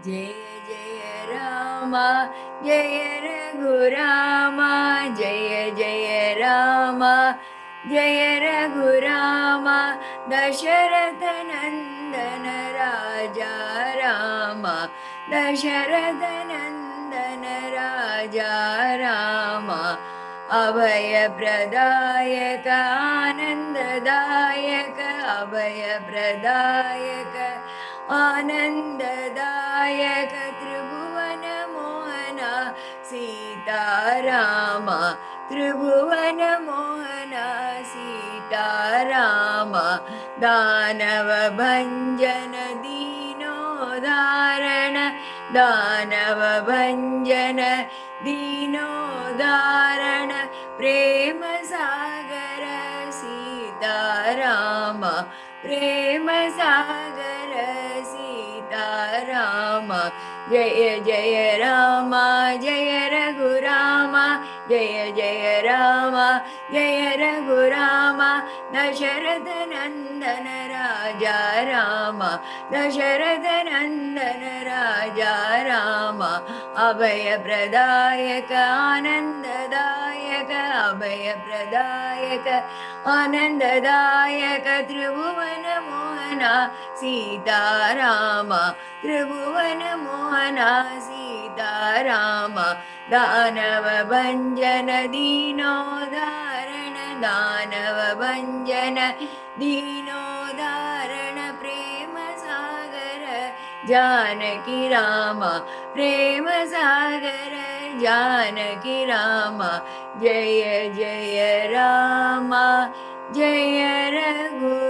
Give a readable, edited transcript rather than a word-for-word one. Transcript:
जय जय राम जय रघुराम जय जय राम जय रघुराम दशरथ नंदन राजा राम दशरथ नंदन राजा राम अभय प्रदायक आनंददायक अभय प्रदायक आनंददायक त्रिभुवन मोहना सीताराम त्रिभुवन मोहना सीताराम दानव भंजन दीनोदारण दानव भंजन दीनोदारण प्रेम सागर सीताराम प्रेम सागर सीताराम जय जय राम जय रघुराम जय जय राम जय रघुराम दशरथ नंदन राजा राम दशरथ नंदन राजा राम अभय प्रदायक आनंददायक अभय प्रदायक आनंददायक त्रिभुवन मोहना सीताराम त्रिभुवन मोहना सीताराम दानव भंजन दीनोदारण दानव भंजन दीनोदारण प्रेम सागर जानकी राम प्रेम सागर जानकी राम जय जय राम जय रघु